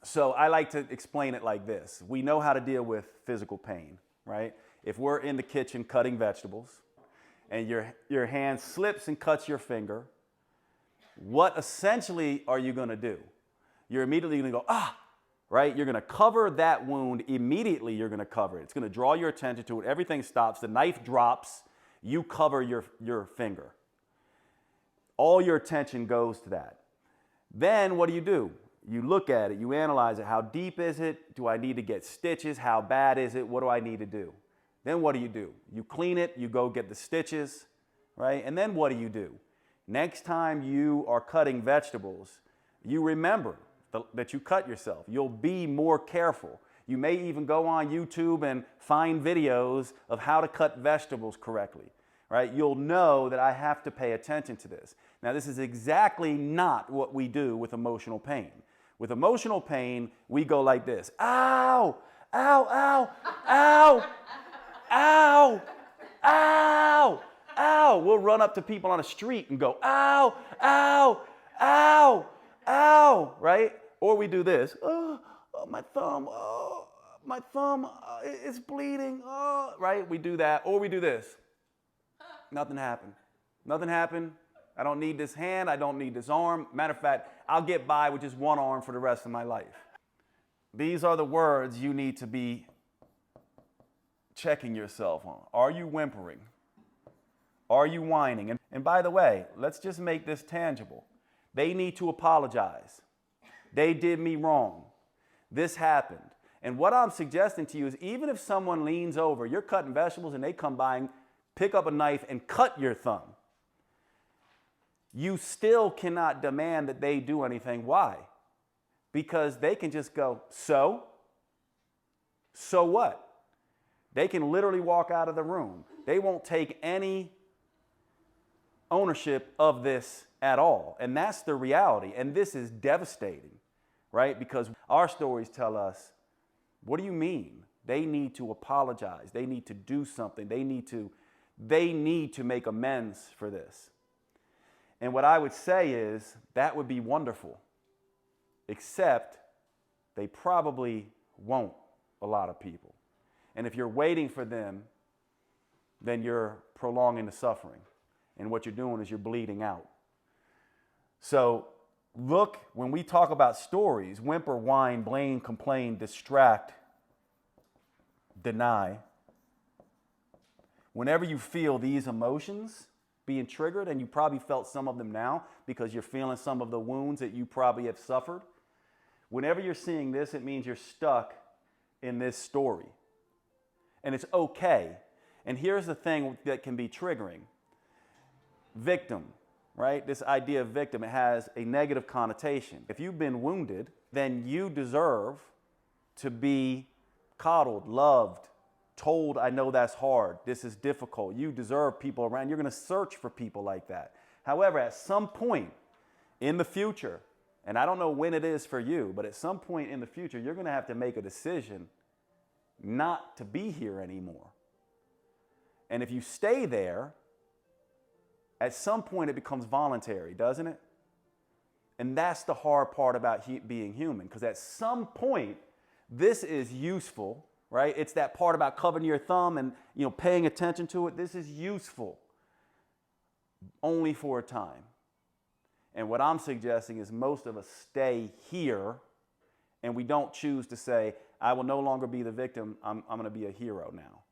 So I like to explain it like this. We know how to deal with physical pain, right? If we're in the kitchen cutting vegetables and your hand slips and cuts your finger, what essentially are you going to do? You're immediately going to go, ah, right? You're going to cover that wound. Immediately you're going to cover it. It's going to draw your attention to it. Everything stops. The knife drops. You cover your finger. All your attention goes to that. Then what do? You look at it. You analyze it. How deep is it? Do I need to get stitches? How bad is it? What do I need to do? Then what do? You clean it. You go get the stitches, right? And then what do? Next time you are cutting vegetables, you remember that you cut yourself. You'll be more careful. You may even go on YouTube and find videos of how to cut vegetables correctly, right? You'll know that I have to pay attention to this. Now, this is exactly not what we do with emotional pain. With emotional pain, we go like this. Ow, ow, ow, ow, ow, ow, ow. We'll run up to people on the street and go, ow, ow, ow, ow, right? Or we do this, oh, my thumb, it's bleeding, oh, right? We do that, or we do this. Nothing happened. Nothing happened. I don't need this hand. I don't need this arm. Matter of fact, I'll get by with just one arm for the rest of my life. These are the words you need to be checking yourself on. Are you whimpering? Are you whining? And by the way, let's just make this tangible. They need to apologize. They did me wrong. This happened. And what I'm suggesting to you is even if someone leans over, you're cutting vegetables and they come by and pick up a knife and cut your thumb, you still cannot demand that they do anything. Why? Because they can just go, so what? They can literally walk out of the room. They won't take any ownership of this at all. And that's the reality. And this is devastating, right? Because our stories tell us, what do you mean? They need to apologize. They need to do something. They need to make amends for this. And what I would say is that would be wonderful, except they probably won't, a lot of people. And if you're waiting for them, then you're prolonging the suffering. And what you're doing is you're bleeding out. So look, when we talk about stories, whimper, whine, blame, complain, distract, deny, whenever you feel these emotions being triggered, and you probably felt some of them now because you're feeling some of the wounds that you probably have suffered, whenever you're seeing this, it means you're stuck in this story. And it's okay. And here's the thing that can be triggering. Victim, right? This idea of victim, it has a negative connotation. If you've been wounded, then you deserve to be coddled, loved, told, I know that's hard, this is difficult. You deserve people around. You're going to search for people like that. However, at some point in the future, and I don't know when it is for you, but at some point in the future, you're going to have to make a decision not to be here anymore. And if you stay there, at some point it becomes voluntary, doesn't it? And that's the hard part about being human, because at some point, this is useful, right? It's that part about covering your thumb and, paying attention to it. This is useful only for a time. And what I'm suggesting is most of us stay here and we don't choose to say, I will no longer be the victim. I'm going to be a hero now.